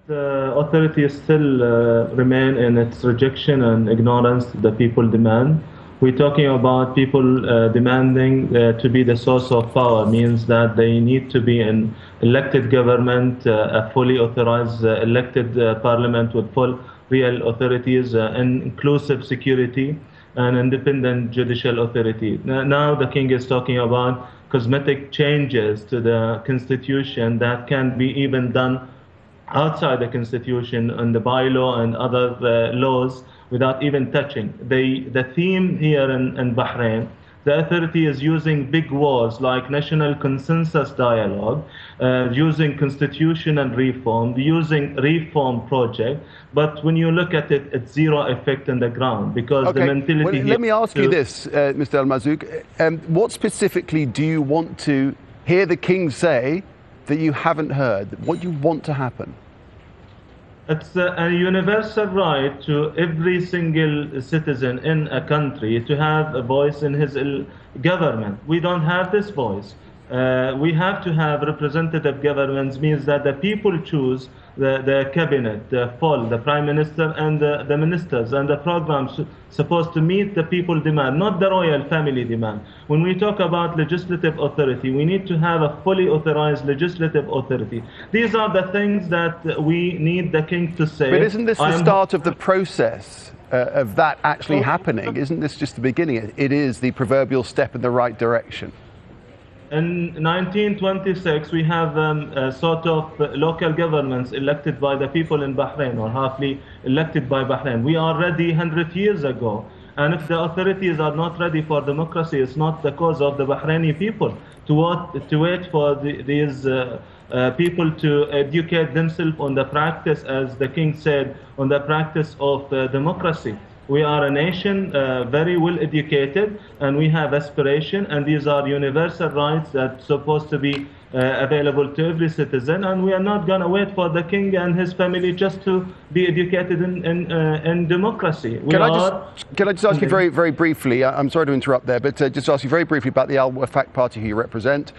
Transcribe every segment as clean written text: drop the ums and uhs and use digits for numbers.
The authorities still remain in its rejection and ignorance the people demand. We're talking about people demanding to be the source of power, means that they need to be an elected government, a fully authorized elected parliament with full real authorities, and inclusive security and independent judicial authority. Now the king is talking about cosmetic changes to the constitution that can be even done outside the constitution and the bylaw and other laws without even touching. The theme here in Bahrain, the authority is using big words like national consensus dialogue, using constitution and reform, using reform project. But when you look at it, it's zero effect on the ground because the mentality. Let me ask you this, Mr. Al Marzooq. What specifically do you want to hear the king say that you haven't heard? What do you want to happen? It's a universal right to every single citizen in a country to have a voice in his government. We don't have this voice. We have to have representative governments, means that the people choose the cabinet, the prime minister and the ministers, and the programs supposed to meet the people demand, not the royal family demand. When we talk about legislative authority, we need to have a fully authorized legislative authority. These are the things that we need the king to say. But isn't this the start of the process of that actually happening? Isn't this just the beginning? It is the proverbial step in the right direction. In 1926, we have a sort of local governments elected by the people in Bahrain, or halfly elected by Bahrain. We are ready 100 years ago. And if the authorities are not ready for democracy, it's not the cause of the Bahraini people to wait for these people to educate themselves on the practice, as the king said, on the practice of democracy. We are a nation very well educated, and we have aspiration, and these are universal rights that are supposed to be available to every citizen, and we are not going to wait for the king and his family just to be educated in democracy. Can I just ask you very, very briefly, I'm sorry to interrupt there, but just ask you very briefly about the al-Wefaq party who you represent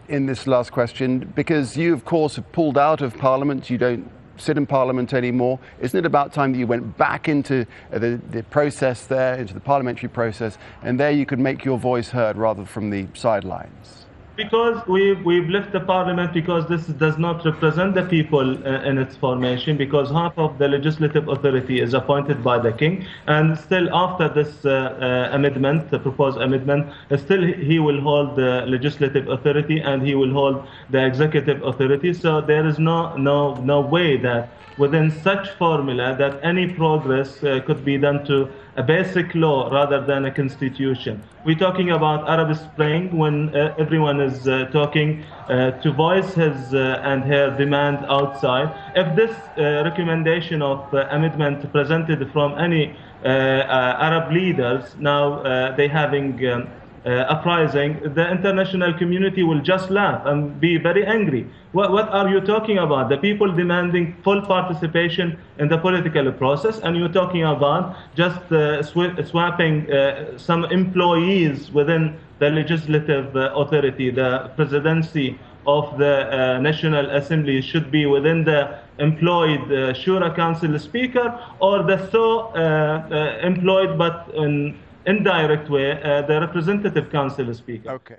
in this last question, because you, of course, have pulled out of Parliament. You don't sit in Parliament anymore. Isn't it about time that you went back into the process there, into the parliamentary process, and there you could make your voice heard rather from the sidelines? Because we've left the parliament because this does not represent the people in its formation, because half of the legislative authority is appointed by the king, and still after this amendment, the proposed amendment, still he will hold the legislative authority and he will hold the executive authority. So there is no way that within such formula that any progress could be done to a basic law rather than a constitution. We're talking about Arab Spring when everyone is talking to voice his and her demand outside. If this recommendation of amendment presented from any Arab leaders, now they having uprising, the international community will just laugh and be very angry. What are you talking about? The people demanding full participation in the political process, and you're talking about just swapping some employees within the legislative authority. The presidency of the National Assembly should be within the employed Shura Council Speaker, or the employed but in indirect way, the Representative Council Speaker. Okay.